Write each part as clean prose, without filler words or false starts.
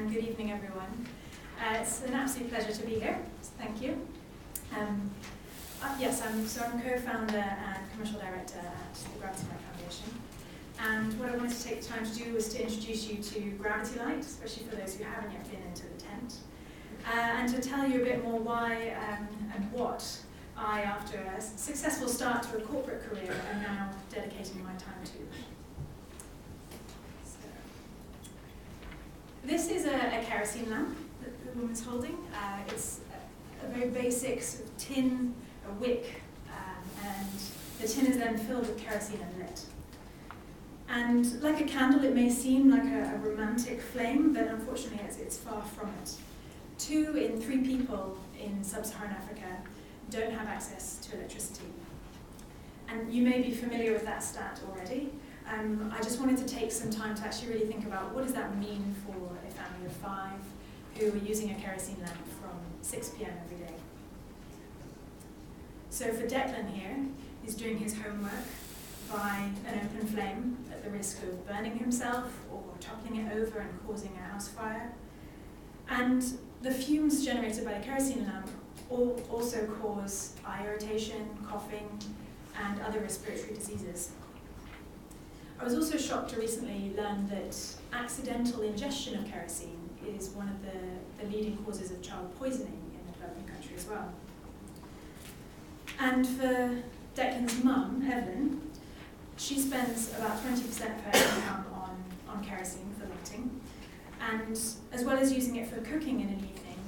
and good evening, everyone. It's an absolute pleasure to be here, so thank you. Yes, I'm co-founder and commercial director at the GravityLight Foundation. And what I wanted to take the time to do was to introduce you to GravityLight, especially for those who haven't yet been into the tent, and to tell you a bit more why and what I, after a successful start to a corporate career, am now dedicating my time to. So, this is a kerosene lamp that the woman's holding. It's a very basic sort of tin, a wick, and the tin is then filled with kerosene and lit. And like a candle, it may seem like a romantic flame, but unfortunately it's far from it. 2 in 3 people in sub-Saharan Africa don't have access to electricity. And you may be familiar with that stat already. I just wanted to take some time to actually really think about what does that mean for a family of 5 who are using a kerosene lamp from 6 p.m. every day. So for Devlin here, he's doing his homework by an open flame at the risk of burning himself or toppling it over and causing a house fire. And the fumes generated by the kerosene lamp also cause eye irritation, coughing, and other respiratory diseases. I was also shocked to recently learn that accidental ingestion of kerosene is one of the leading causes of child poisoning in the developing country as well. And for Declan's mum, Devlin, she spends about 20% of her income on kerosene for lighting. And as well as using it for cooking in an evening,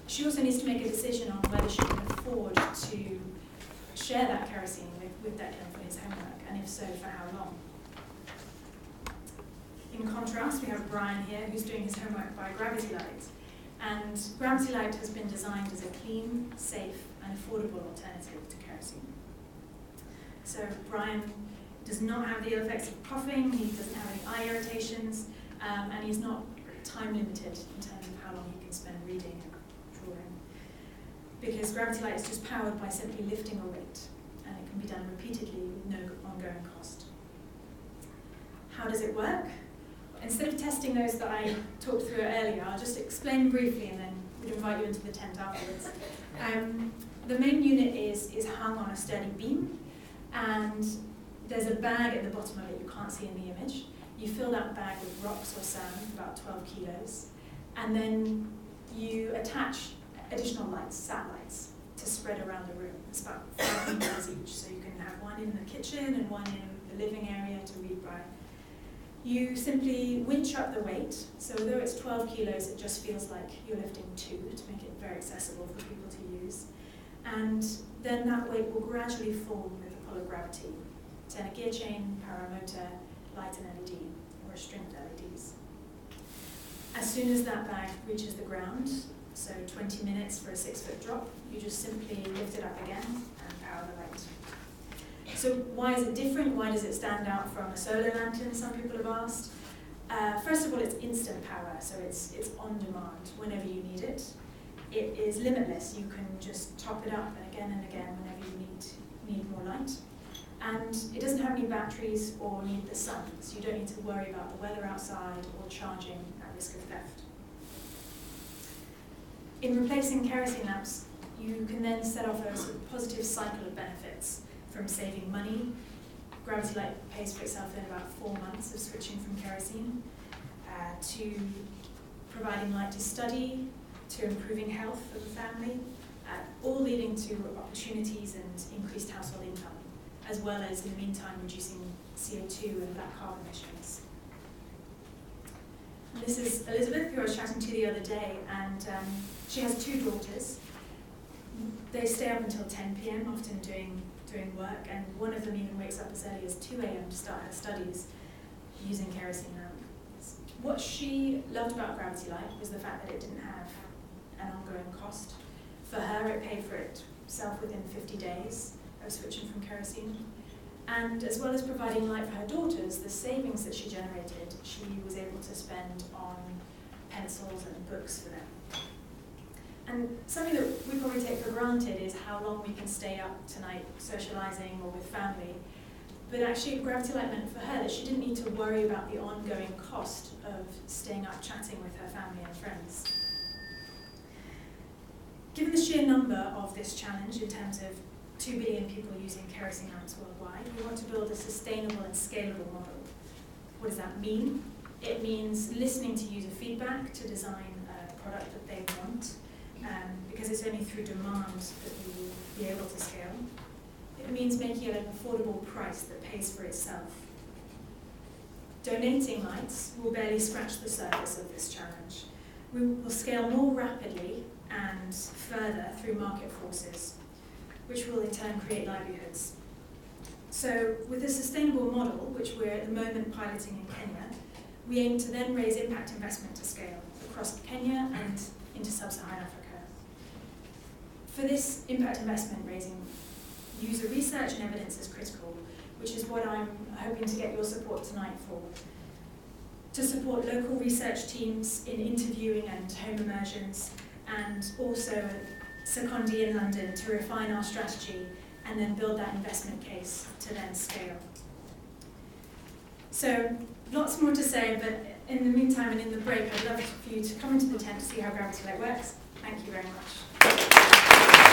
she also needs to make a decision on whether she can afford to share that kerosene with Declan for his homework, and if so, for how long. In contrast, we have Brian here, who's doing his homework by GravityLight. And GravityLight has been designed as a clean, safe, and affordable alternative to kerosene. So Brian does not have the ill effects of coughing, he doesn't have any eye irritations, and he's not time limited in terms of how long he can spend reading and drawing. Because GravityLight is just powered by simply lifting a weight, and it can be done repeatedly with no ongoing cost. How does it work? Instead of testing those that I talked through earlier, I'll just explain briefly and then we'd invite you into the tent afterwards. The main unit is hung on a sturdy beam, and there's a bag at the bottom of it you can't see in the image. You fill that bag with rocks or sand, about 12 kilos, and then you attach additional lights, satellites, to spread around the room. It's about 5 meters each, so you can have one in the kitchen and one in the living area to read by. You simply winch up the weight, so although it's 12 kilos, it just feels like you're lifting 2 to make it very accessible for people to use. And then that weight will gradually fall with the pull of gravity. Turn a gear chain, power a motor, light an LED, or a string of LEDs. As soon as that bag reaches the ground, so 20 minutes for a 6-foot drop, you just simply lift it up again and power the light. So why is it different? Why does it stand out from a solar lantern, some people have asked? First of all, it's instant power, so it's on demand whenever you need it. It is limitless. You can just top it up and again whenever you need more light. And it doesn't have any batteries or need the sun, so you don't need to worry about the weather outside or charging at risk of theft. In replacing kerosene lamps, you can then set off a sort of positive cycle of benefits, from saving money. GravityLight pays for itself in about 4 months of switching from kerosene, to providing light to study, to improving health of the family, all leading to opportunities and increased household income, as well as, in the meantime, reducing CO2 and black carbon emissions. And this is Elizabeth, who I was chatting to the other day, and she has 2 daughters. They stay up until 10 p.m, often doing work, and one of them even wakes up as early as 2 a.m. to start her studies using kerosene lamp. What she loved about GravityLight was the fact that it didn't have an ongoing cost. For her, it paid for itself within 50 days of switching from kerosene. And as well as providing light for her daughters, the savings that she generated, she was able to spend on pencils and books for them. And something that we probably take for granted is how long we can stay up tonight socializing or with family. But actually, GravityLight meant for her that she didn't need to worry about the ongoing cost of staying up chatting with her family and friends. Given the sheer number of this challenge in terms of 2 billion people using kerosene lamps worldwide, we want to build a sustainable and scalable model. What does that mean? It means listening to user feedback to design a product that they want, because it's only through demand that we will be able to scale. It means making it an affordable price that pays for itself. Donating lights will barely scratch the surface of this challenge. We will scale more rapidly and further through market forces, which will in turn create livelihoods. So with a sustainable model, which we're at the moment piloting in Kenya, we aim to then raise impact investment to scale across Kenya and into sub-Saharan Africa. For this impact investment raising, user research and evidence is critical, which is what I'm hoping to get your support tonight for. To support local research teams in interviewing and home immersions, and also secondee in London to refine our strategy and then build that investment case to then scale. So lots more to say, but in the meantime and in the break, I'd love for you to come into the tent to see how GravityLight works. Thank you very much.